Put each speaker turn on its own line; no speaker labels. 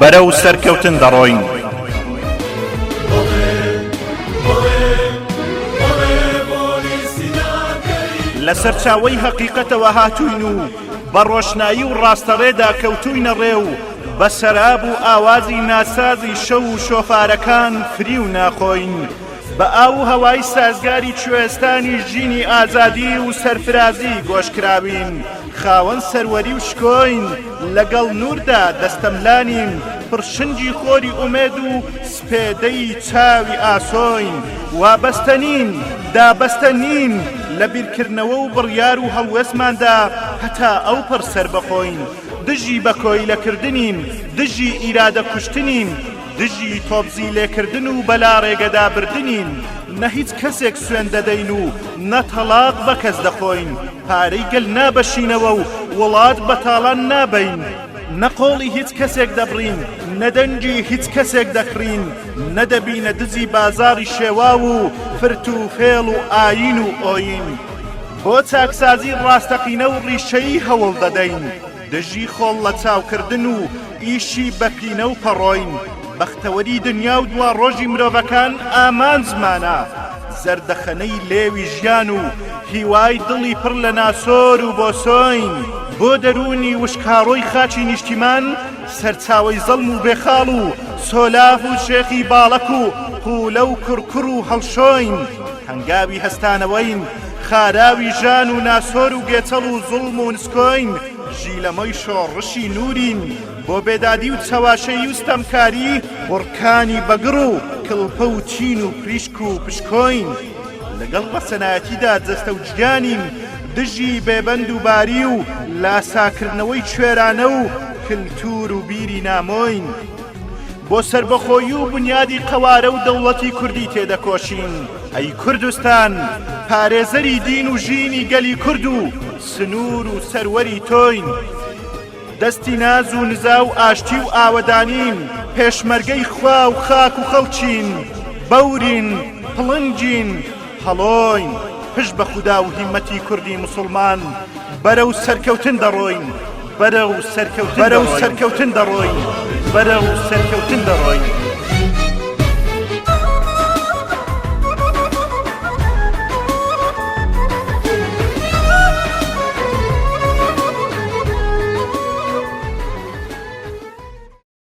بەرەو سەرکەوتن دەڕۆین. لە سەرچاوەی حەقیقەتەوە هاتووین و بە ڕۆشنایی و ڕاستەڕێدا کەوتووینە ڕێو، بە سەراب و ئاوازی ناسازی شەو و شۆفارەکان فری و ناخۆین، بە ئاو و هەوای سازگاری کوێستانی ژینی ئازادی و سەرفرازی گۆشکراوین، خاوەن سەروەری و شکۆین، لەگەڵ نوردا دەستەملانیم، پڕشنجی خۆری ئومێد و سپێدەی چاوی ئاسۆین، وابەستەنین دابەستەنین لە بیرکردنەوە و بڕیار و هەڵوێسماندا هەتا ئەو پڕ سەر بەخۆین، دژی بە کۆیلەکردنین، دژی ئیرادە کوشتنین، دژی تۆبزی لێکردن و بەلا ڕێگەدا بردنین، نە هیچ کەسێک سوێن دەدەین و نە تەلاق بە کەس دەخۆین، پارەی گەل نابەشینەوە و وڵات بەتاڵان نابین، نە قۆڵی هیچ کەسێک دەبڕین، نە دەنگی هیچ کەسێک دەکڕین، نەدەبینە دزی بازاری شێوا و فرت و فێڵ و ئاین و ئۆین، بۆ چاکسازی ڕاستەقینە و ڕیشەیی هەوڵ دەدەین، دژی خۆڵ لە چاوکردن و ئیشی بەپینە و پەڕۆین، بەختەوەری دنیا و دوا ڕۆژی مرۆڤەکان ئامان زمانە، زەردەخەنەی لێوی ژیان و هیوای دڵی پڕ لە ناسۆر و بۆسۆین، بۆ دەرونی وشکاڕۆی خاچی نیشتیمان، سەرچاوەی زەڵم و بێخاڵ و سۆلاف و شێخی باڵەک و قوولە و کوڕکوڕ و هەڵشۆین، هەنگاوی هەستانەوەین، خاراوی ژان و ناسۆر و گێچەڵ و زوڵم و نسکۆین، ژیلەمەی شۆڕشی نورین، بۆ بێدادی و چەواشەی و ستەمکاری، وڕکانی بەگڕ و کڵپە و چین و پریشک و پشکۆین، لەگەڵ بەسەنایەتیدا جەستە و جیانین، دژی بێبەند و باری و لاساکردنەوەی کوێرانە و کلتور و بیری نامۆین، بۆ سربەخۆیی و بنیادی قەوارە و دەوڵەتی کوردی تێدەکۆشین، ئەی کوردستان پارێزەری دین و ژینی گەلی کورد و سنوور و سەروەری تۆین، دەستی ناز و نزا و ئاشتی و ئاوەدانین، پێشمەرگەی خوا و خاک و خەڵکین، بەورین پڵنجین هەڵۆین، پشت بە خودا و هیمەتی کوردی موسڵمان، بەرەو سەرکەوتن دەڕۆین، بەرەو سەرکەوتن دەڕۆین، بەرەو سەرکەوتن دەڕۆین.